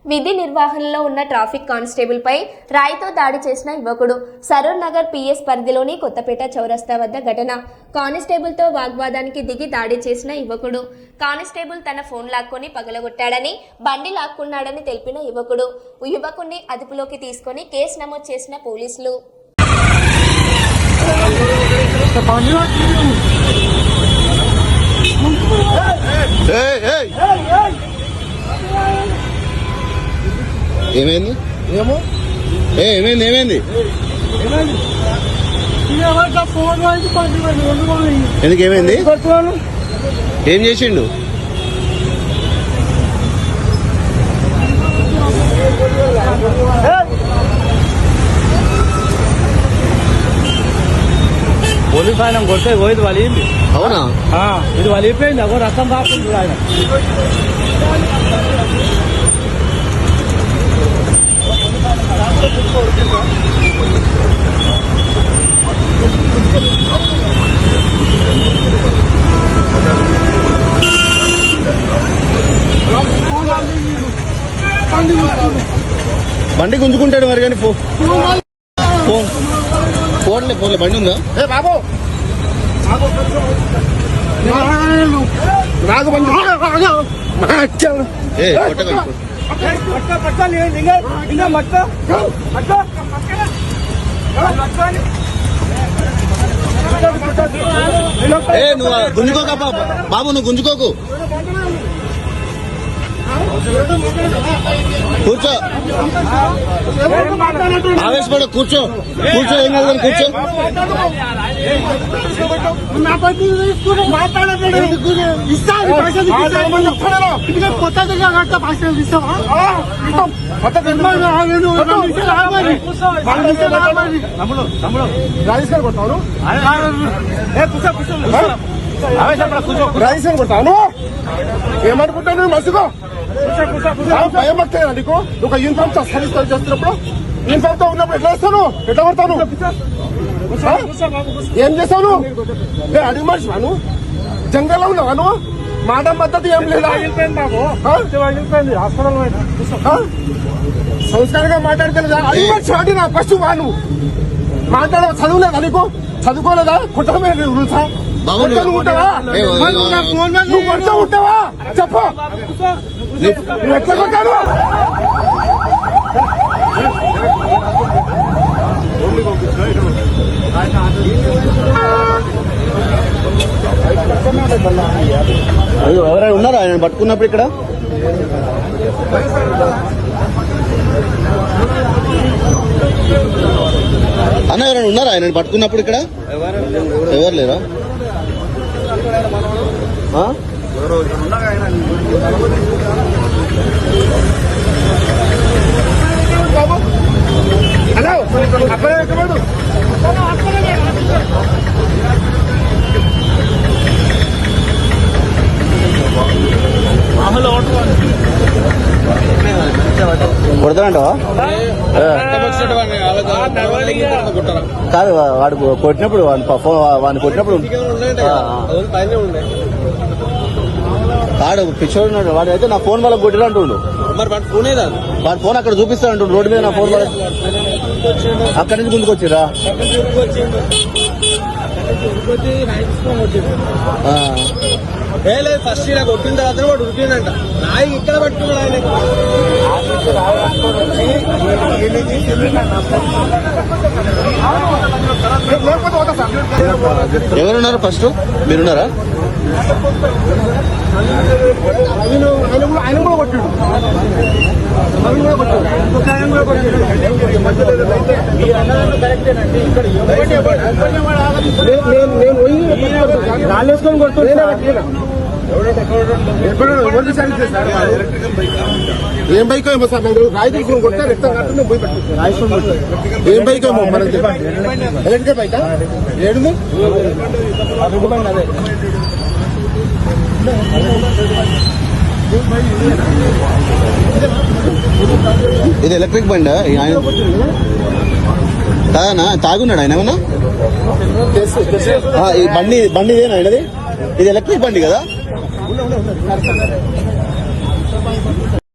విధి నిర్వహణలో ఉన్న ట్రాఫిక్ కానిస్టేబుల్ పై రాయితో దాడి చేసిన యువకుడు. సరూర్ నగర్ పిఎస్ పరిధిలోని కొత్తపేట చౌరస్తా వద్ద ఘటన. కానిస్టేబుల్ తో వాగ్వాదానికి దిగి దాడి చేసిన యువకుడు. కానిస్టేబుల్ తన ఫోన్ లాక్కొని పగలగొట్టాడని, బండి లాక్కున్నాడని తెలిపిన యువకుడిని అదుపులోకి తీసుకొని కేసు నమోదు చేసిన పోలీసులు. ఏమైంది ఏమైంది ఎందుకు ఏమైంది? ఏం చేసిండు? పోలీసు ఆయన కొట్టే పోయింది వలిగింది. అవునా? ఇది వలిగిపోయింది. అగో రక్తం కాకుండా ఆయన బండి గుంజుకుంటాడు మరి. కానీ ఫోన్లే బండి ఉందా? బాబు నువ్వు గుంజుకోక బాబు, నువ్వు గుంజుకోకు. కూర్చో, ఆవేశపడ, కూర్చో ఏం కాదు, కూర్చో. రాజేశ్వరం కొడతాను ఏమనుకుంటాను? మసుకో భయం వస్తాయి నీకు. ఒక యూనిఫామ్ సర్వీస్ చేస్తున్నప్పుడు యూనిఫామ్ తో ఉన్నప్పుడు ఎట్లా వేస్తాను? ఎట్లా కొడతాను? ఏం చేస్తాను? అడిగి మనిషి వాను జంగల్లో ఉన్నావాను? మాట మద్దతు ఏం లేదా? సంస్కారంగా మాట్లాడగలదా? అడిగి మనిషి వాడి నా ఫస్ట్ వాను మాట్లాడ చదువులేదా నీకు? చదువుకోలేదా? కుటుంబమే ఉంటావా? నువ్వు కొడుతూ ఉంటావా? చెప్పు, నువ్వు ఎట్లా కొట్టాను? ఎవరైనా ఉన్నారా ఆయన పట్టుకున్నప్పుడు ఇక్కడ? అన్న ఎవరైనా ఉన్నారా ఆయన పట్టుకున్నప్పుడు ఇక్కడ? ఎవరు లేరా? హలో, అక్కడ ఎక్కడు? కొడతానంటావా? కాదు, వాడు కొట్టినప్పుడు వాడిని కొట్టినప్పుడు వాడు పిచ్చోడు. వాడు అయితే నా ఫోన్ వాళ్ళకి కొట్టిన అంటుండు. వాడి ఫోన్ అక్కడ చూపిస్తా అంటుండు రోడ్డు మీద. నా ఫోన్ వాళ్ళ అక్కడి నుంచి ముందుకు వచ్చిరా? ఫస్ట్ ఇలా కొట్టిన తర్వాత వాడు ఉరికిందంట. నాయి ఇక్కడ పట్టుకున్నాడు ఆయన. ఎవరున్నారు? ఫస్ట్ మీరున్నారా? ఆయన కూడా కొట్టాడు. రాళ్ళేసుకొని కొడుతున్నా. ఏం బైక్ ఏమో సార్, రాయి తీసుకొని కొడితే రక్తం కట్టుకుని పోయి పెట్టు. ఏం బైక్ ఏమో మనకి ఎలక్ట్రికల్ బైక్ ఏడుంది? అదే ఇది ఎలక్ట్రిక్ బండి. ఆయన కాదన్నా, తాగున్నాడు ఆయన ఏమన్నా? ఈ బండి ఇదేనా ఆయనది? ఇది ఎలక్ట్రిక్ బండి కదా?